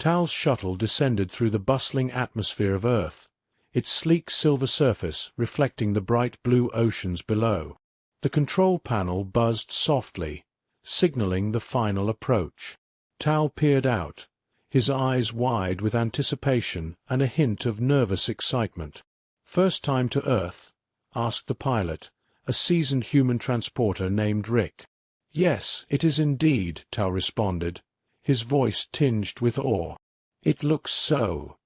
Tal's shuttle descended through the bustling atmosphere of Earth, its sleek silver surface reflecting the bright blue oceans below. The control panel buzzed softly, signaling the final approach. Tal peered out, his eyes wide with anticipation and a hint of nervous excitement. "First time to Earth?" asked the pilot, a seasoned human transporter named Rick. "Yes, it is indeed," Tal responded, his voice tinged with awe. "It looks so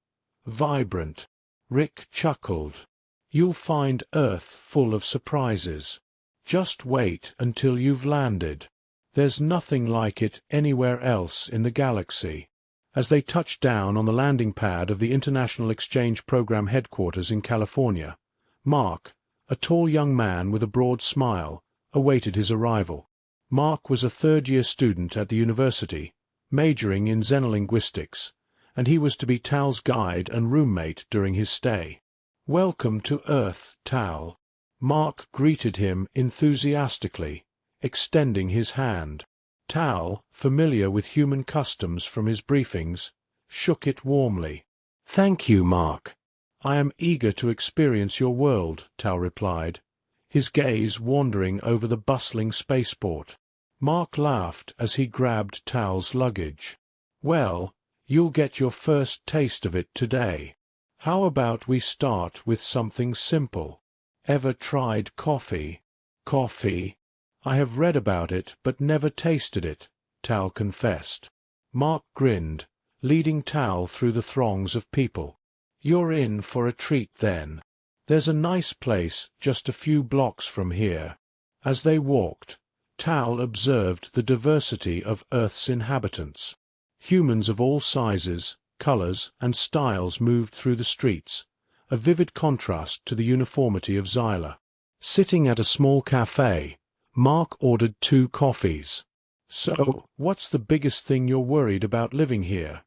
vibrant." Rick chuckled. "You'll find Earth full of surprises. Just wait until you've landed. There's nothing like it anywhere else in the galaxy." As they touched down on the landing pad of the International Exchange Program headquarters in California, Mark, a tall young man with a broad smile, awaited his arrival. Mark was a third-year student at the university, majoring in xenolinguistics, and he was to be Tal's guide and roommate during his stay. "Welcome to Earth, Tal." Mark greeted him enthusiastically, extending his hand. Tal, familiar with human customs from his briefings, shook it warmly. "Thank you, Mark. I am eager to experience your world," Tal replied, his gaze wandering over the bustling spaceport. Mark laughed as he grabbed Tal's luggage. "Well, you'll get your first taste of it today. How about we start with something simple? Ever tried coffee?" "Coffee? I have read about it but never tasted it," Tal confessed. Mark grinned, leading Tal through the throngs of people. "You're in for a treat then. There's a nice place just a few blocks from here." As they walked, Tal observed the diversity of Earth's inhabitants. Humans of all sizes, colors, and styles moved through the streets, a vivid contrast to the uniformity of Xyla. Sitting at a small cafe, Mark ordered 2 coffees. "So, what's the biggest thing you're worried about living here?"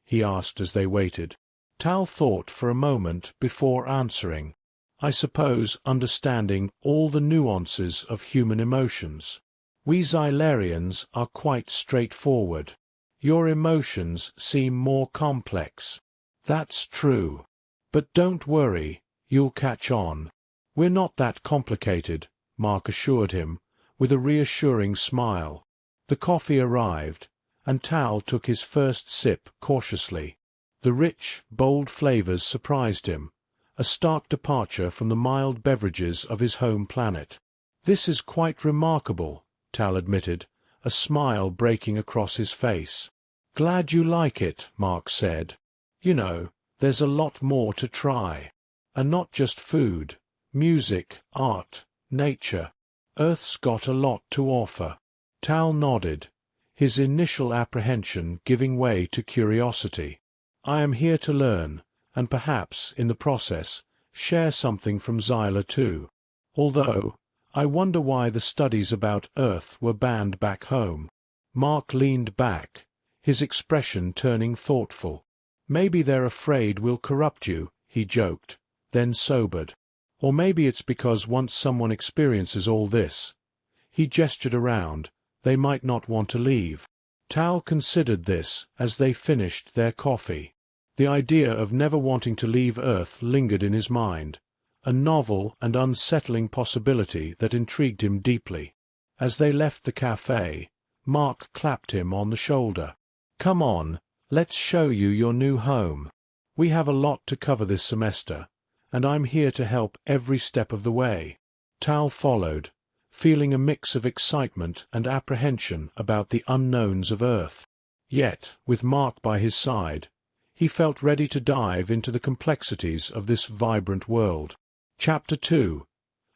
he asked as they waited. Tal thought for a moment before answering. "I suppose understanding all the nuances of human emotions. We Xylarians are quite straightforward. Your emotions seem more complex." "That's true. But don't worry, you'll catch on. We're not that complicated," Mark assured him, with a reassuring smile. The coffee arrived, and Tal took his first sip cautiously. The rich, bold flavors surprised him, a stark departure from the mild beverages of his home planet. "This is quite remarkable," Tal admitted, a smile breaking across his face. "Glad you like it," Mark said. "You know, there's a lot more to try. And not just food, music, art, nature. Earth's got a lot to offer." Tal nodded, his initial apprehension giving way to curiosity. "I am here to learn, and perhaps, in the process, share something from Xyla too. Although, I wonder why the studies about Earth were banned back home." Mark leaned back, his expression turning thoughtful. "Maybe they're afraid we'll corrupt you," he joked, then sobered. "Or maybe it's because once someone experiences all this," he gestured around, "they might not want to leave." Tal considered this as they finished their coffee. The idea of never wanting to leave Earth lingered in his mind, a novel and unsettling possibility that intrigued him deeply. As they left the cafe, Mark clapped him on the shoulder. "Come on, let's show you your new home. We have a lot to cover this semester, and I'm here to help every step of the way." Tal followed, feeling a mix of excitement and apprehension about the unknowns of Earth. Yet, with Mark by his side, he felt ready to dive into the complexities of this vibrant world. Chapter 2.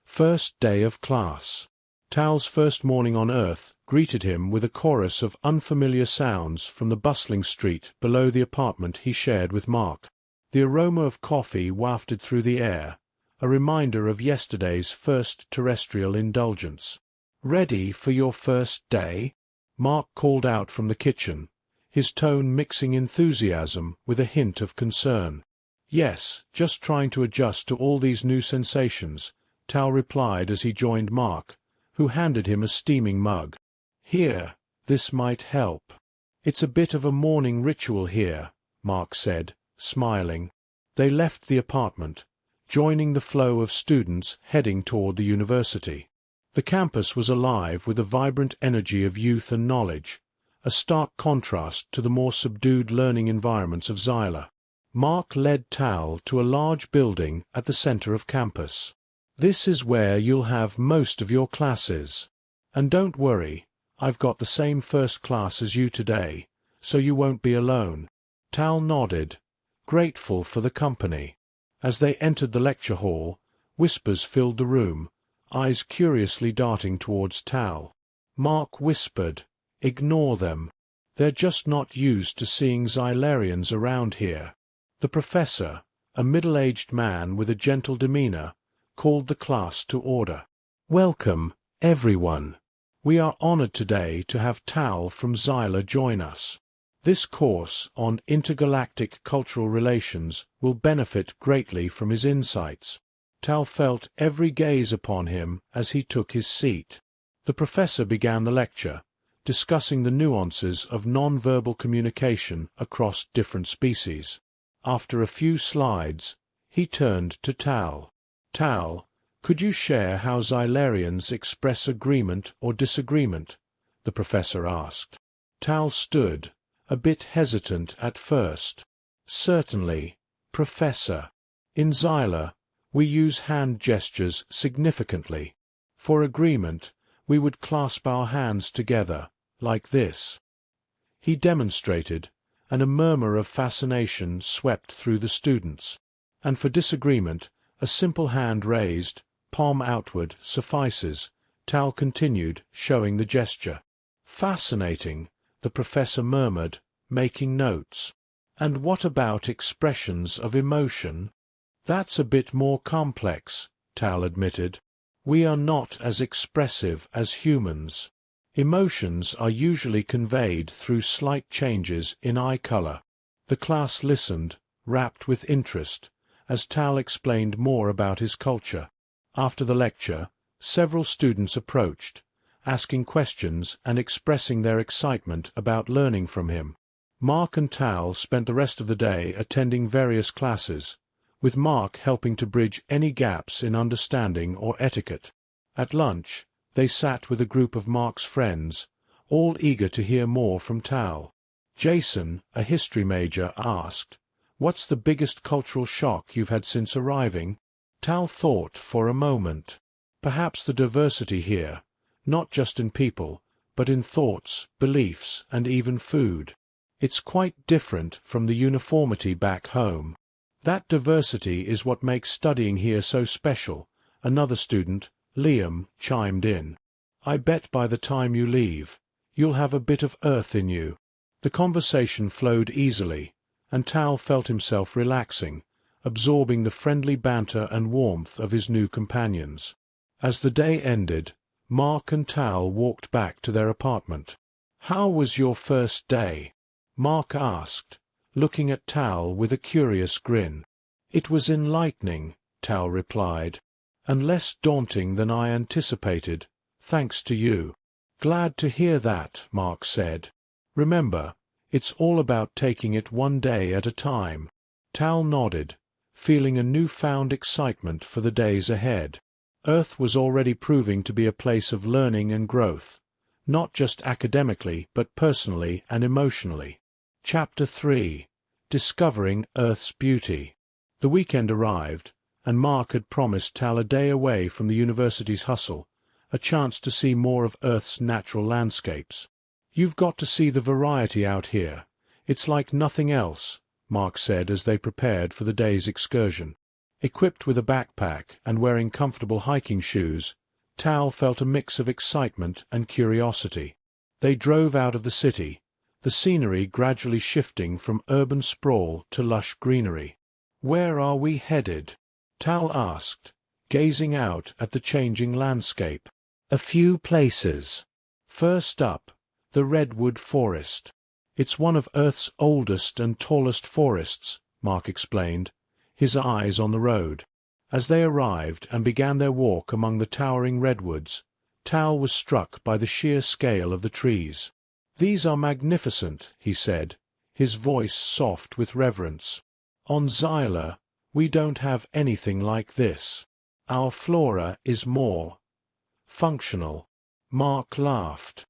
First Day of Class. Tal's first morning on Earth greeted him with a chorus of unfamiliar sounds from the bustling street below the apartment he shared with Mark. The aroma of coffee wafted through the air, a reminder of yesterday's first terrestrial indulgence. "Ready for your first day?" Mark called out from the kitchen, his tone mixing enthusiasm with a hint of concern. "Yes, just trying to adjust to all these new sensations," Tal replied as he joined Mark, who handed him a steaming mug. "Here, this might help. It's a bit of a morning ritual here," Mark said, smiling. They left the apartment, joining the flow of students heading toward the university. The campus was alive with the vibrant energy of youth and knowledge, a stark contrast to the more subdued learning environments of Xyla. Mark led Tal to a large building at the center of campus. "This is where you'll have most of your classes. And don't worry, I've got the same first class as you today, so you won't be alone." Tal nodded, grateful for the company. As they entered the lecture hall, whispers filled the room, eyes curiously darting towards Tal. Mark whispered, "Ignore them. They're just not used to seeing Xylarians around here." The professor, a middle-aged man with a gentle demeanor, called the class to order. "Welcome, everyone. We are honored today to have Tal from Xyla join us. This course on intergalactic cultural relations will benefit greatly from his insights." Tal felt every gaze upon him as he took his seat. The professor began the lecture, discussing the nuances of non-verbal communication across different species. After a few slides, he turned to Tal. "Tal, could you share how Xylarians express agreement or disagreement?" the professor asked. Tal stood, a bit hesitant at first. "Certainly, Professor. In Xyla, we use hand gestures significantly. For agreement, we would clasp our hands together, like this." He demonstrated, and a murmur of fascination swept through the students. "And for disagreement, a simple hand raised, palm outward, suffices," Tal continued, showing the gesture. "Fascinating," the professor murmured, making notes. "And what about expressions of emotion?" "That's a bit more complex," Tal admitted. "We are not as expressive as humans. Emotions are usually conveyed through slight changes in eye color." The class listened, rapt with interest, as Tal explained more about his culture. After the lecture, several students approached, asking questions and expressing their excitement about learning from him. Mark and Tal spent the rest of the day attending various classes, with Mark helping to bridge any gaps in understanding or etiquette. At lunch, they sat with a group of Mark's friends, all eager to hear more from Tal. Jason, a history major, asked, "What's the biggest cultural shock you've had since arriving?" Tal thought for a moment. "Perhaps the diversity here, not just in people, but in thoughts, beliefs, and even food. It's quite different from the uniformity back home." "That diversity is what makes studying here so special," another student, Liam, chimed in. "I bet by the time you leave, you'll have a bit of Earth in you." The conversation flowed easily, and Tal felt himself relaxing, absorbing the friendly banter and warmth of his new companions. As the day ended, Mark and Tal walked back to their apartment. "How was your first day?" Mark asked, looking at Tal with a curious grin. "It was enlightening," Tal replied, "and less daunting than I anticipated, thanks to you." "Glad to hear that," Mark said. "Remember, it's all about taking it one day at a time." Tal nodded, feeling a newfound excitement for the days ahead. Earth was already proving to be a place of learning and growth, not just academically but personally and emotionally. Chapter 3. Discovering Earth's Beauty. The weekend arrived, and Mark had promised Tal a day away from the university's hustle, a chance to see more of Earth's natural landscapes. "You've got to see the variety out here. It's like nothing else," Mark said as they prepared for the day's excursion. Equipped with a backpack and wearing comfortable hiking shoes, Tal felt a mix of excitement and curiosity. They drove out of the city, the scenery gradually shifting from urban sprawl to lush greenery. "Where are we headed?" Tal asked, gazing out at the changing landscape. "A few places. First up, the Redwood Forest. It's one of Earth's oldest and tallest forests," Mark explained, his eyes on the road. As they arrived and began their walk among the towering redwoods, Tal was struck by the sheer scale of the trees. "These are magnificent," he said, his voice soft with reverence. "On Xyla, we don't have anything like this. Our flora is more functional." Mark laughed.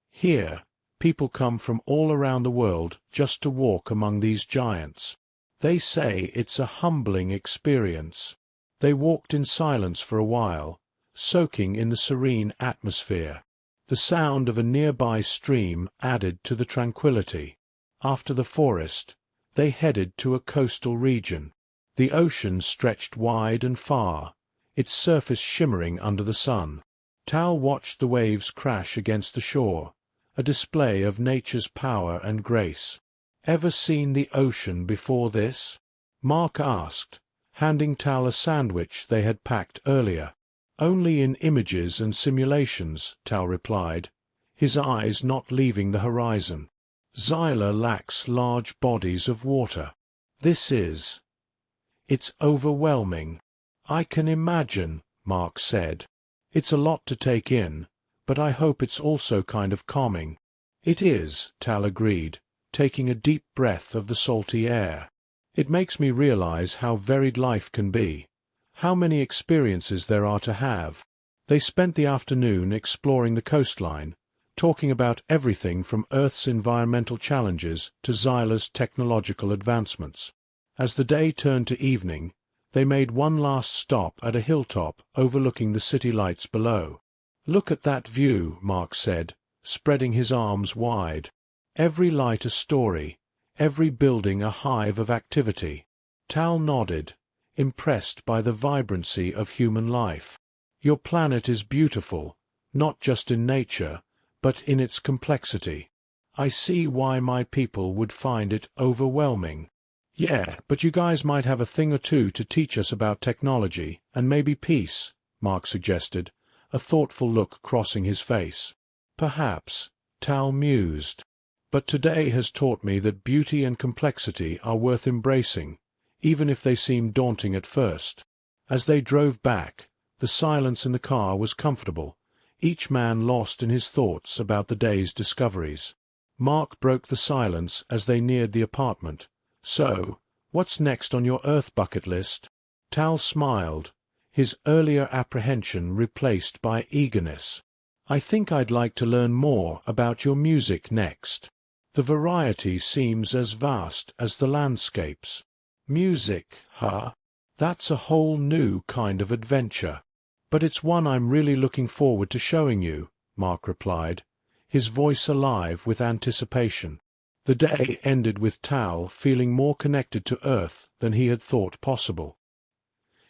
"Here, people come from all around the world just to walk among these giants. They say it's a humbling experience." They walked in silence for a while, soaking in the serene atmosphere. The sound of a nearby stream added to the tranquility. After the forest, they headed to a coastal region. The ocean stretched wide and far, its surface shimmering under the sun. Tal watched the waves crash against the shore, a display of nature's power and grace. "Ever seen the ocean before this?" Mark asked, handing Tal a sandwich they had packed earlier. "Only in images and simulations," Tal replied, his eyes not leaving the horizon. "Xyla lacks large bodies of water. It's overwhelming." "I can imagine," Mark said. "It's a lot to take in, but I hope it's also kind of calming." "It is," Tal agreed, taking a deep breath of the salty air. "It makes me realize how varied life can be, how many experiences there are to have." They spent the afternoon exploring the coastline, talking about everything from Earth's environmental challenges to Xyla's technological advancements. As the day turned to evening, they made one last stop at a hilltop overlooking the city lights below. "Look at that view," Mark said, spreading his arms wide. "Every light a story, every building a hive of activity." Tal nodded, impressed by the vibrancy of human life. "Your planet is beautiful, not just in nature, but in its complexity. I see why my people would find it overwhelming." "Yeah, but you guys might have a thing or two to teach us about technology, and maybe peace," Mark suggested, a thoughtful look crossing his face. "Perhaps," Tal mused. "But today has taught me that beauty and complexity are worth embracing, even if they seem daunting at first." As they drove back, the silence in the car was comfortable, each man lost in his thoughts about the day's discoveries. Mark broke the silence as they neared the apartment. "So, what's next on your Earth bucket list?" Tal smiled, his earlier apprehension replaced by eagerness. "I think I'd like to learn more about your music next. The variety seems as vast as the landscapes." "Music, huh? That's a whole new kind of adventure. But it's one I'm really looking forward to showing you," Mark replied, his voice alive with anticipation. The day ended with Tal feeling more connected to Earth than he had thought possible.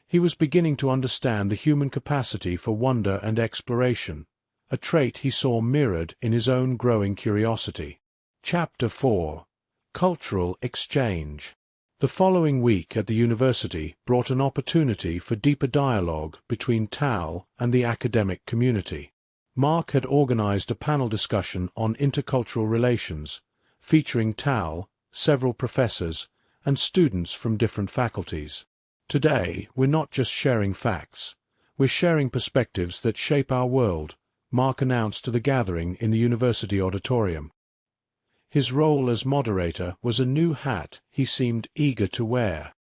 He was beginning to understand the human capacity for wonder and exploration, a trait he saw mirrored in his own growing curiosity. Chapter 4: Cultural Exchange. The following week at the university brought an opportunity for deeper dialogue between Tal and the academic community. Mark had organized a panel discussion on intercultural relations, featuring Tal, several professors, and students from different faculties. "Today, we're not just sharing facts. We're sharing perspectives that shape our world," Mark announced to the gathering in the university auditorium. His role as moderator was a new hat he seemed eager to wear.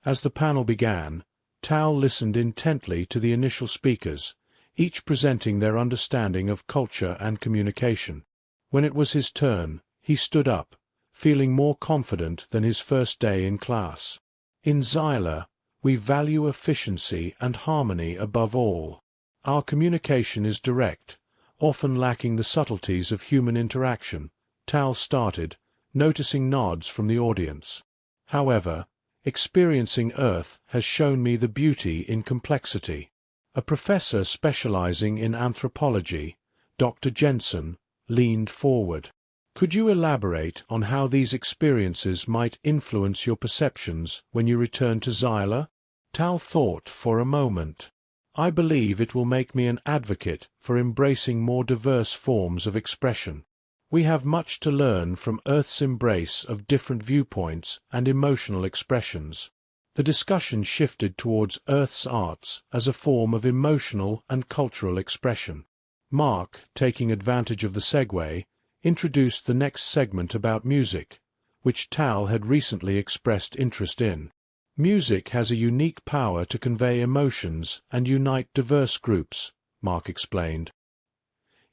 As the panel began, Tal listened intently to the initial speakers, each presenting their understanding of culture and communication. When it was his turn, he stood up, feeling more confident than his first day in class. "In Xyla, we value efficiency and harmony above all. Our communication is direct, often lacking the subtleties of human interaction," Tal started, noticing nods from the audience. "However, experiencing Earth has shown me the beauty in complexity." A professor specializing in anthropology, Dr. Jensen, leaned forward. "Could you elaborate on how these experiences might influence your perceptions when you return to Xyla?" Tal thought for a moment. "I believe it will make me an advocate for embracing more diverse forms of expression. We have much to learn from Earth's embrace of different viewpoints and emotional expressions." The discussion shifted towards Earth's arts as a form of emotional and cultural expression. Mark, taking advantage of the segue, introduced the next segment about music, which Tal had recently expressed interest in. Music has a unique power to convey emotions and unite diverse groups, Mark explained.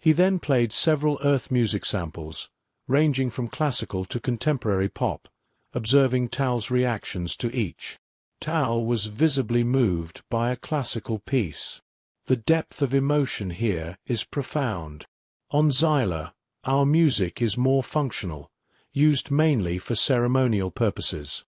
He then played several Earth music samples, ranging from classical to contemporary pop, observing Tal's reactions to each. Tal was visibly moved by a classical piece. The depth of emotion here is profound. On Xyla, our music is more functional, used mainly for ceremonial purposes.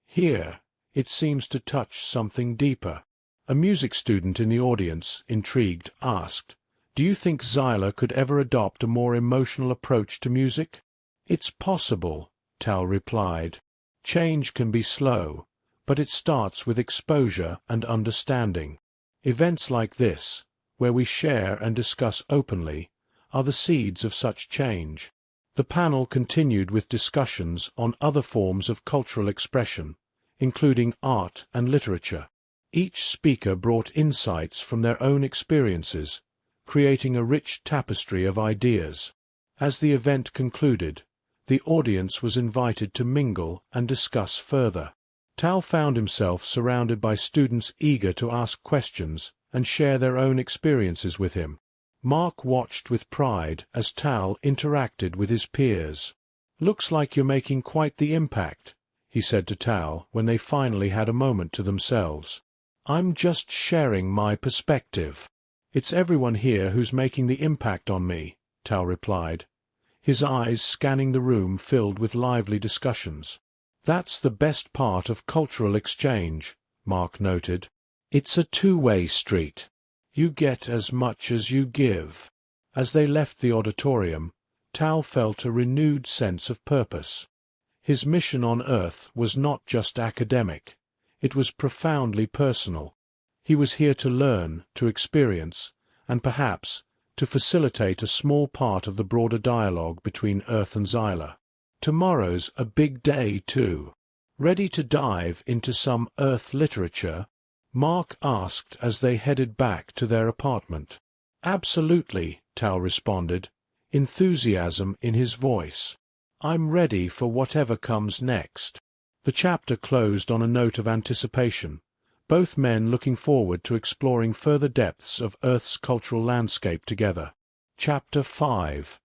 Here, it seems to touch something deeper. A music student in the audience, intrigued, asked, "Do you think Xyla could ever adopt a more emotional approach to music?" "It's possible," Tal replied. "Change can be slow, but it starts with exposure and understanding. Events like this, where we share and discuss openly, are the seeds of such change." The panel continued with discussions on other forms of cultural expression, including art and literature. Each speaker brought insights from their own experiences, creating a rich tapestry of ideas. As the event concluded, the audience was invited to mingle and discuss further. Tal found himself surrounded by students eager to ask questions and share their own experiences with him. Mark watched with pride as Tal interacted with his peers. "Looks like you're making quite the impact," he said to Tal when they finally had a moment to themselves. "I'm just sharing my perspective." "It's everyone here who's making the impact on me," Tal replied, his eyes scanning the room filled with lively discussions. "That's the best part of cultural exchange," Mark noted. "It's a two-way street. You get as much as you give." As they left the auditorium, Tal felt a renewed sense of purpose. His mission on Earth was not just academic, it was profoundly personal. He was here to learn, to experience, and perhaps to facilitate a small part of the broader dialogue between Earth and Xyla. Tomorrow's a big day, too. Ready to dive into some Earth literature? Mark asked as they headed back to their apartment. "Absolutely," Tal responded, enthusiasm in his voice. "I'm ready for whatever comes next." The chapter closed on a note of anticipation, both men looking forward to exploring further depths of Earth's cultural landscape together. Chapter 5.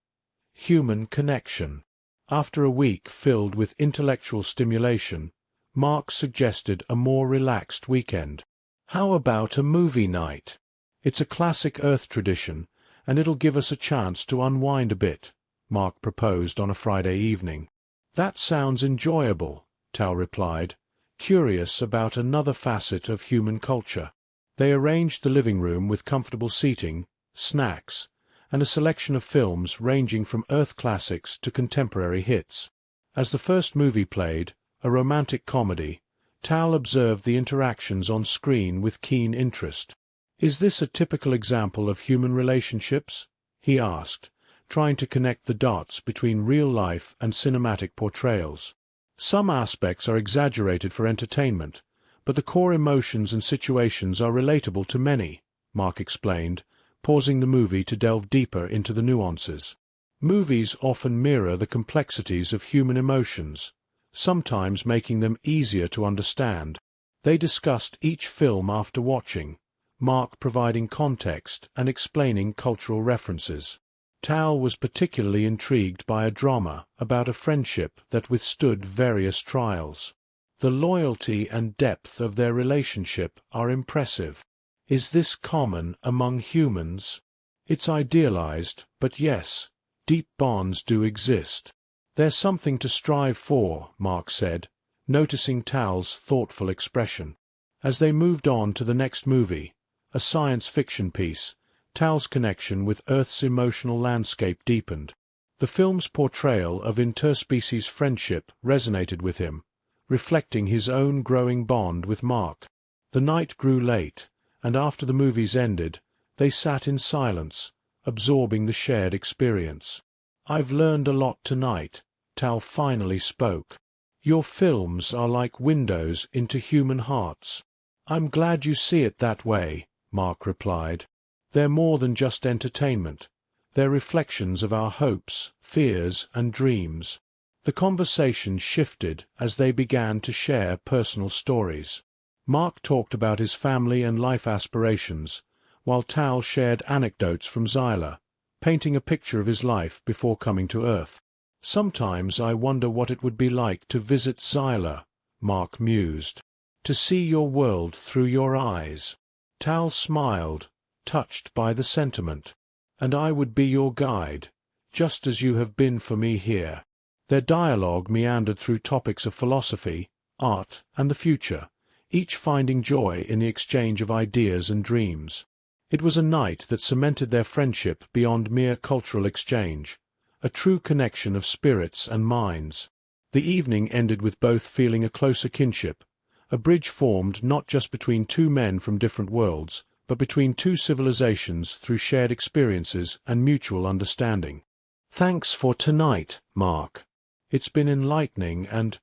Human Connection. After a week filled with intellectual stimulation, Mark suggested a more relaxed weekend. "How about a movie night? It's a classic Earth tradition, and it'll give us a chance to unwind a bit," Mark proposed on a Friday evening. "That sounds enjoyable," Tal replied, curious about another facet of human culture. They arranged the living room with comfortable seating, snacks, and a selection of films ranging from Earth classics to contemporary hits. As the first movie played, a romantic comedy, Tal observed the interactions on screen with keen interest. "Is this a typical example of human relationships?" he asked, trying to connect the dots between real life and cinematic portrayals. "Some aspects are exaggerated for entertainment, but the core emotions and situations are relatable to many," Mark explained, pausing the movie to delve deeper into the nuances. Movies often mirror the complexities of human emotions, sometimes making them easier to understand. They discussed each film after watching, Mark providing context and explaining cultural references. Tal was particularly intrigued by a drama about a friendship that withstood various trials. The loyalty and depth of their relationship are impressive. "Is this common among humans?" "It's idealized, but yes, deep bonds do exist. There's something to strive for," Mark said, noticing Tal's thoughtful expression. As they moved on to the next movie, a science fiction piece, Tal's connection with Earth's emotional landscape deepened. The film's portrayal of interspecies friendship resonated with him, reflecting his own growing bond with Mark. The night grew late, and after the movies ended, they sat in silence, absorbing the shared experience. "I've learned a lot tonight," Tal finally spoke. "Your films are like windows into human hearts." "I'm glad you see it that way," Mark replied. "They're more than just entertainment. They're reflections of our hopes, fears, and dreams." The conversation shifted as they began to share personal stories. Mark talked about his family and life aspirations, while Tal shared anecdotes from Xyla, painting a picture of his life before coming to Earth. "Sometimes I wonder what it would be like to visit Xyla," Mark mused. "To see your world through your eyes." Tal smiled, touched by the sentiment. "And I would be your guide, just as you have been for me here." Their dialogue meandered through topics of philosophy, art, and the future, each finding joy in the exchange of ideas and dreams. It was a night that cemented their friendship beyond mere cultural exchange, a true connection of spirits and minds. The evening ended with both feeling a closer kinship, a bridge formed not just between two men from different worlds, but between two civilizations through shared experiences and mutual understanding. "Thanks for tonight, Mark. It's been enlightening and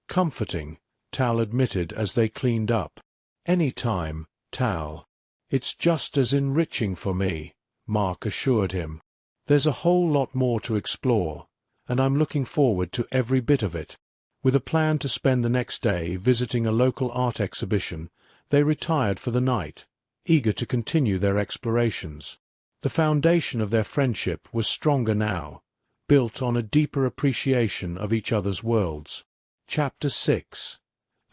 comforting," Tal admitted as they cleaned up. "Any time, Tal. It's just as enriching for me," Mark assured him. "There's a whole lot more to explore, and I'm looking forward to every bit of it." With a plan to spend the next day visiting a local art exhibition, they retired for the night, eager to continue their explorations. The foundation of their friendship was stronger now, built on a deeper appreciation of each other's worlds. Chapter 6.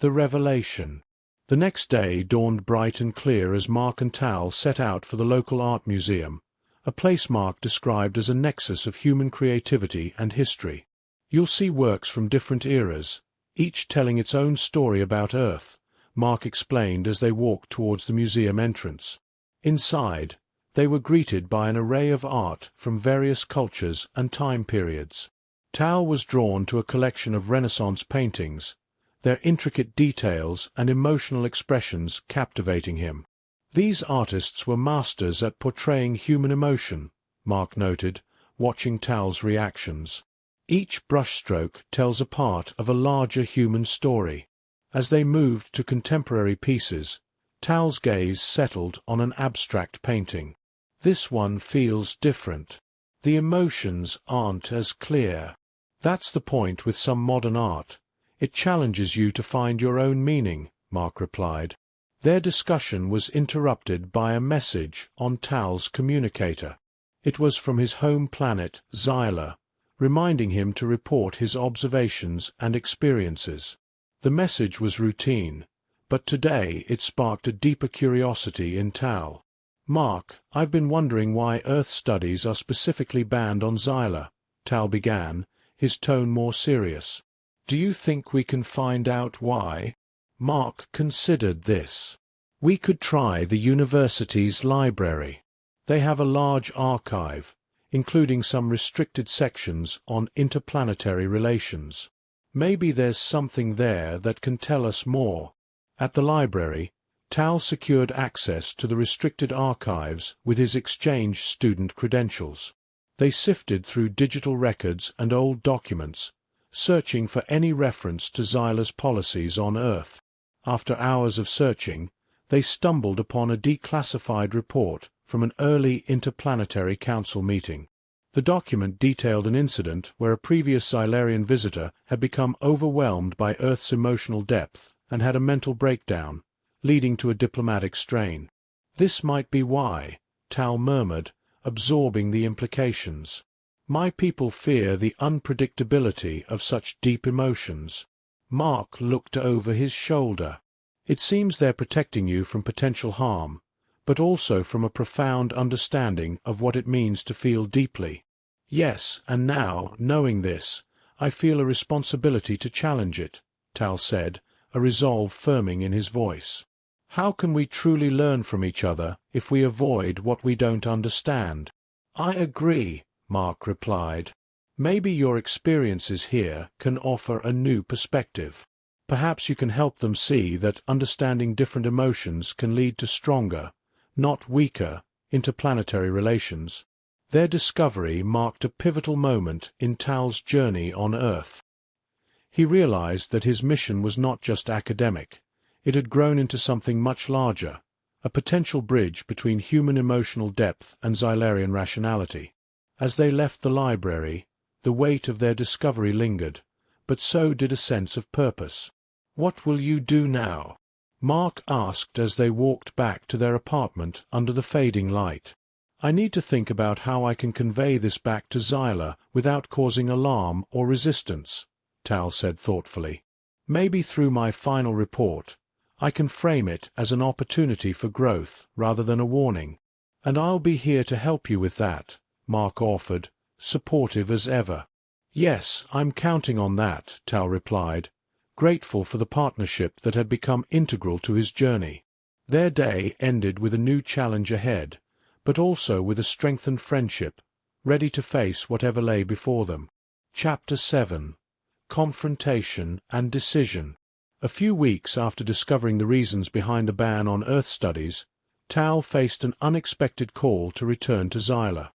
The Revelation. The next day dawned bright and clear as Mark and Tal set out for the local art museum, a place Mark described as a nexus of human creativity and history. "You'll see works from different eras, each telling its own story about Earth," Mark explained as they walked towards the museum entrance. Inside, they were greeted by an array of art from various cultures and time periods. Tal was drawn to a collection of Renaissance paintings, their intricate details and emotional expressions captivating him. "These artists were masters at portraying human emotion," Mark noted, watching Tal's reactions. "Each brushstroke tells a part of a larger human story." As they moved to contemporary pieces, Tal's gaze settled on an abstract painting. "This one feels different. The emotions aren't as clear." "That's the point with some modern art. It challenges you to find your own meaning," Mark replied. Their discussion was interrupted by a message on Tal's communicator. It was from his home planet, Xyla, reminding him to report his observations and experiences. The message was routine, but today it sparked a deeper curiosity in Tal. "Mark, I've been wondering why Earth studies are specifically banned on Xyla," Tal began, his tone more serious. "Do you think we can find out why?" Mark considered this. "We could try the university's library. They have a large archive, including some restricted sections on interplanetary relations. Maybe there's something there that can tell us more." At the library, Tal secured access to the restricted archives with his exchange student credentials. They sifted through digital records and old documents, searching for any reference to Xyla's policies on Earth. After hours of searching, they stumbled upon a declassified report from an early interplanetary council meeting. The document detailed an incident where a previous Xylarian visitor had become overwhelmed by Earth's emotional depth and had a mental breakdown, leading to a diplomatic strain. "This might be why," Tal murmured, absorbing the implications. "My people fear the unpredictability of such deep emotions." Mark looked over his shoulder. "It seems they're protecting you from potential harm, but also from a profound understanding of what it means to feel deeply." "Yes, and now, knowing this, I feel a responsibility to challenge it," Tal said, a resolve firming in his voice. "How can we truly learn from each other if we avoid what we don't understand?" "I agree," Mark replied. "Maybe your experiences here can offer a new perspective. Perhaps you can help them see that understanding different emotions can lead to stronger, not weaker, interplanetary relations." Their discovery marked a pivotal moment in Tal's journey on Earth. He realized that his mission was not just academic. It had grown into something much larger, a potential bridge between human emotional depth and Xylarian rationality. As they left the library, the weight of their discovery lingered, but so did a sense of purpose. "What will you do now?" Mark asked as they walked back to their apartment under the fading light. "I need to think about how I can convey this back to Xyla without causing alarm or resistance," Tal said thoughtfully. "Maybe through my final report, I can frame it as an opportunity for growth rather than a warning. And I'll be here to help you with that," Mark offered, supportive as ever. "Yes, I'm counting on that," Tal replied, grateful for the partnership that had become integral to his journey. Their day ended with a new challenge ahead, but also with a strengthened friendship, ready to face whatever lay before them. Chapter 7. Confrontation and Decision. A few weeks after discovering the reasons behind the ban on Earth studies, Tal faced an unexpected call to return to Xyla.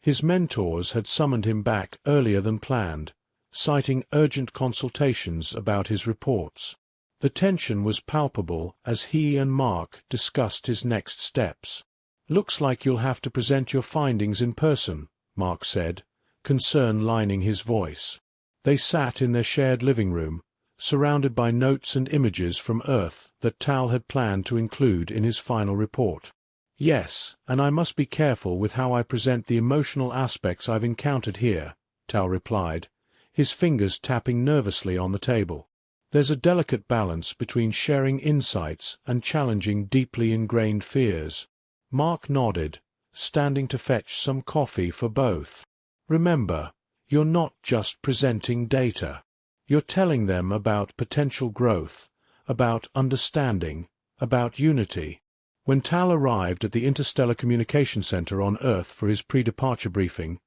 His mentors had summoned him back earlier than planned, citing urgent consultations about his reports. The tension was palpable as he and Mark discussed his next steps. "Looks like you'll have to present your findings in person," Mark said, concern lining his voice. They sat in their shared living room, surrounded by notes and images from Earth that Tal had planned to include in his final report. "Yes, and I must be careful with how I present the emotional aspects I've encountered here," Tal replied, his fingers tapping nervously on the table. "There's a delicate balance between sharing insights and challenging deeply ingrained fears." Mark nodded, standing to fetch some coffee for both. "Remember, you're not just presenting data. You're telling them about potential growth, about understanding, about unity." When Tal arrived at the Interstellar Communication Center on Earth for his pre-departure briefing,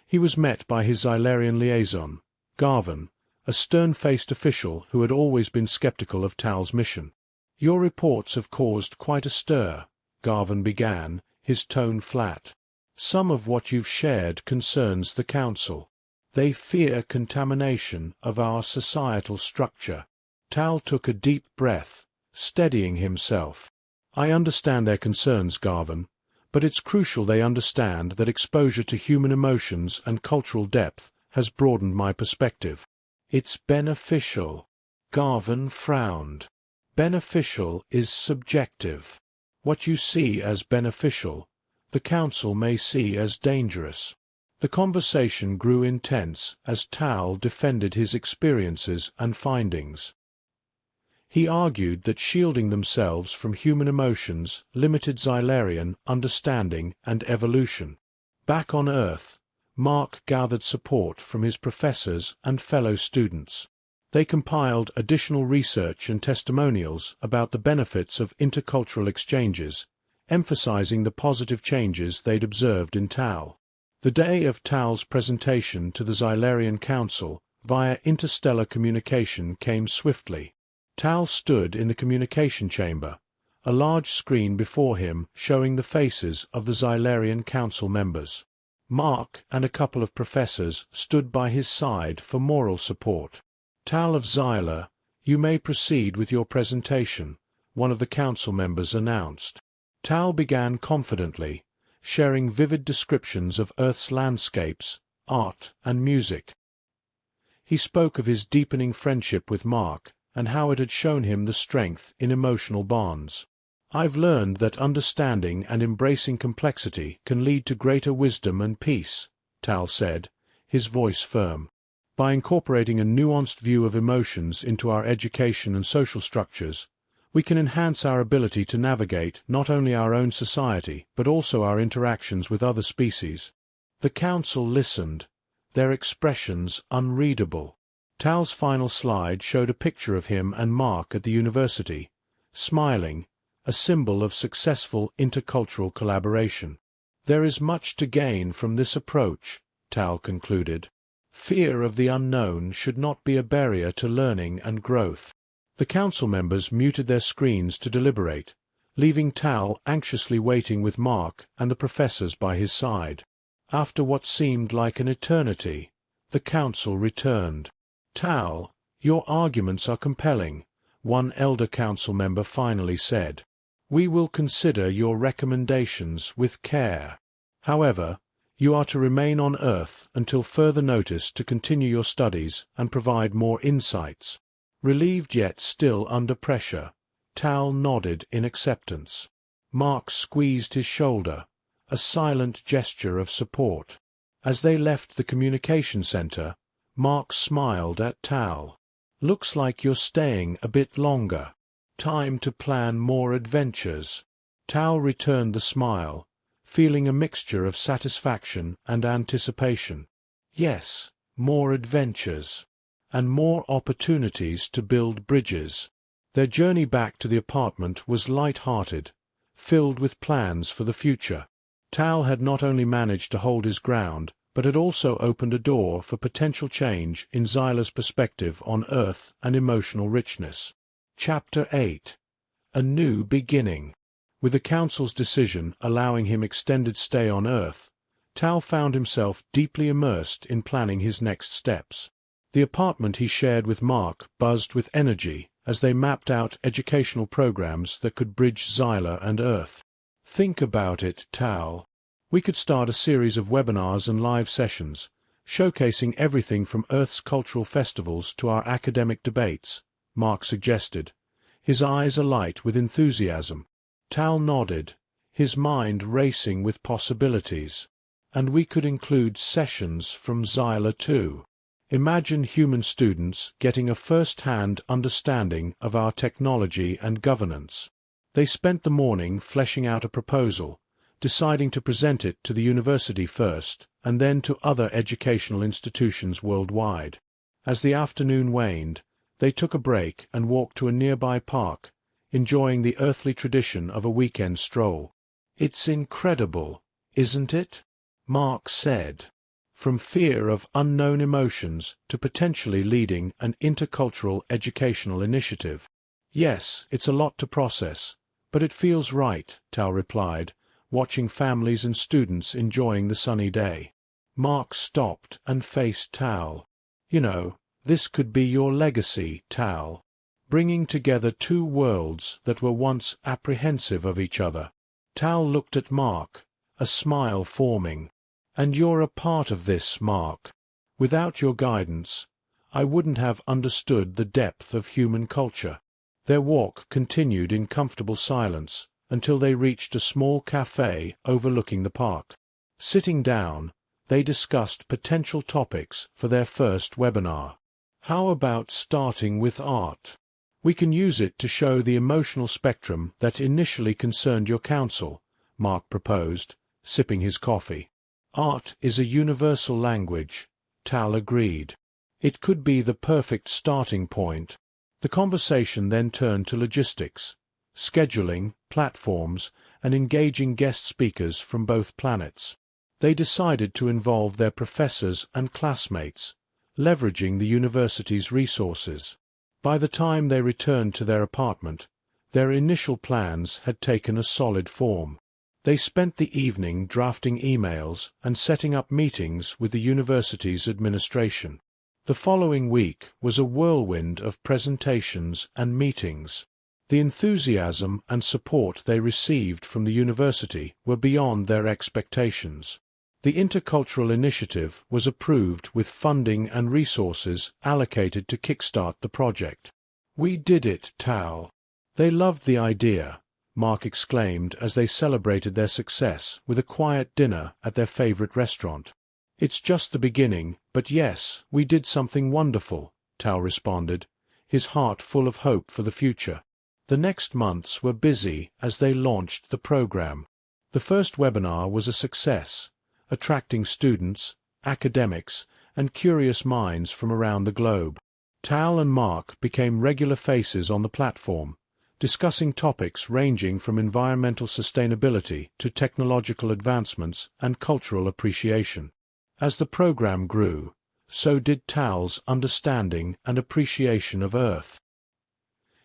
he was met by his Xylarian liaison, Garvin, a stern-faced official who had always been skeptical of Tal's mission. "Your reports have caused quite a stir," Garvin began, his tone flat. "Some of what you've shared concerns the Council. They fear contamination of our societal structure." Tal took a deep breath, steadying himself. "I understand their concerns, Garvin, but it's crucial they understand that exposure to human emotions and cultural depth has broadened my perspective. It's beneficial." Garvin frowned. "Beneficial is subjective. What you see as beneficial, the Council may see as dangerous." The conversation grew intense as Tal defended his experiences and findings. He argued that shielding themselves from human emotions limited Xylarian understanding and evolution. Back on Earth, Mark gathered support from his professors and fellow students. They compiled additional research and testimonials about the benefits of intercultural exchanges, emphasizing the positive changes they'd observed in Tal. The day of Tal's presentation to the Xylarian Council via interstellar communication came swiftly. Tal stood in the communication chamber, a large screen before him showing the faces of the Xylarian Council members. Mark and a couple of professors stood by his side for moral support. "Tal of Xyla, you may proceed with your presentation," one of the council members announced. Tal began confidently, sharing vivid descriptions of Earth's landscapes, art, and music. He spoke of his deepening friendship with Mark and how it had shown him the strength in emotional bonds. "I've learned that understanding and embracing complexity can lead to greater wisdom and peace," Tal said, his voice firm. "By incorporating a nuanced view of emotions into our education and social structures, we can enhance our ability to navigate not only our own society but also our interactions with other species." The council listened, their expressions unreadable. Tal's final slide showed a picture of him and Mark at the university, smiling, a symbol of successful intercultural collaboration. "There is much to gain from this approach," Tal concluded. "Fear of the unknown should not be a barrier to learning and growth." The council members muted their screens to deliberate, leaving Tal anxiously waiting with Mark and the professors by his side. After what seemed like an eternity, the council returned. "Tal, your arguments are compelling," one elder council member finally said. "We will consider your recommendations with care. However, You are to remain on Earth until further notice to continue your studies and provide more insights. Relieved yet still under pressure, Tal nodded in acceptance. Mark squeezed his shoulder, a silent gesture of support. As they left the communication center, Mark smiled at Tal. "Looks like you're staying a bit longer. Time to plan more adventures." Tal returned the smile, feeling a mixture of satisfaction and anticipation. Yes, more adventures. And more opportunities to build bridges. Their journey back to the apartment was light-hearted, filled with plans for the future. Tal had not only managed to hold his ground, but had also opened a door for potential change in Xyla's perspective on Earth and emotional richness. Chapter 8. A New Beginning. With the Council's decision allowing him extended stay on Earth, Tal found himself deeply immersed in planning his next steps. The apartment he shared with Mark buzzed with energy as they mapped out educational programs that could bridge Xyla and Earth. "Think about it, Tal. We could start a series of webinars and live sessions, showcasing everything from Earth's cultural festivals to our academic debates," Mark suggested, his eyes alight with enthusiasm. Tal nodded, his mind racing with possibilities. "And we could include sessions from Xyla too. Imagine human students getting a first-hand understanding of our technology and governance." They spent the morning fleshing out a proposal, deciding to present it to the university first, and then to other educational institutions worldwide. As the afternoon waned, they took a break and walked to a nearby park, enjoying the earthly tradition of a weekend stroll. "It's incredible, isn't it?" Mark said. From fear of unknown emotions to potentially leading an intercultural educational initiative. "Yes, it's a lot to process, but it feels right," Tal replied, watching families and students enjoying the sunny day. Mark stopped and faced Tal. "You know, this could be your legacy, Tal. Bringing together two worlds that were once apprehensive of each other." Tal looked at Mark, a smile forming. "And you're a part of this, Mark. Without your guidance, I wouldn't have understood the depth of human culture." Their walk continued in comfortable silence until they reached a small cafe overlooking the park. Sitting down, they discussed potential topics for their first webinar. "How about starting with art? We can use it to show the emotional spectrum that initially concerned your council," Mark proposed, sipping his coffee. "Art is a universal language," Tal agreed. "It could be the perfect starting point." The conversation then turned to logistics, scheduling, platforms, and engaging guest speakers from both planets. They decided to involve their professors and classmates, leveraging the university's resources. By the time they returned to their apartment, their initial plans had taken a solid form. They spent the evening drafting emails and setting up meetings with the university's administration. The following week was a whirlwind of presentations and meetings. The enthusiasm and support they received from the university were beyond their expectations. The intercultural initiative was approved with funding and resources allocated to kickstart the project. "We did it, Tal." "They loved the idea," Mark exclaimed as they celebrated their success with a quiet dinner at their favorite restaurant. "It's just the beginning, but yes, we did something wonderful," Tal responded, his heart full of hope for the future. The next months were busy as they launched the program. The first webinar was a success, attracting students, academics, and curious minds from around the globe. Tal and Mark became regular faces on the platform, discussing topics ranging from environmental sustainability to technological advancements and cultural appreciation. As the program grew, so did Tal's understanding and appreciation of Earth.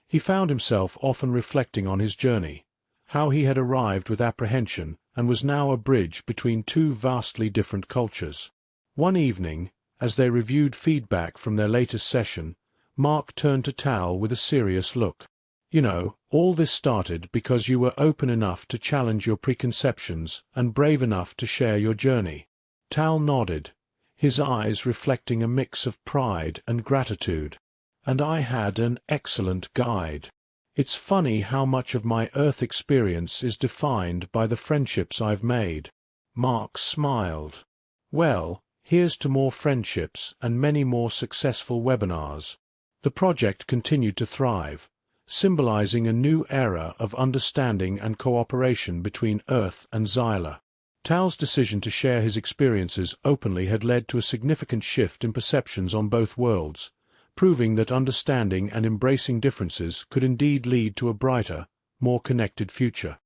He found himself often reflecting on his journey, how he had arrived with apprehension and was now a bridge between two vastly different cultures. One evening, as they reviewed feedback from their latest session, Mark turned to Tal with a serious look. "You know, all this started because you were open enough to challenge your preconceptions and brave enough to share your journey. Tal nodded, his eyes reflecting a mix of pride and gratitude. And I had an excellent guide. It's funny how much of my Earth experience is defined by the friendships I've made. Mark smiled. Well, here's to more friendships and many more successful webinars. The project continued to thrive, symbolizing a new era of understanding and cooperation between Earth and Xyla. Tal's decision to share his experiences openly had led to a significant shift in perceptions on both worlds, proving that understanding and embracing differences could indeed lead to a brighter, more connected future.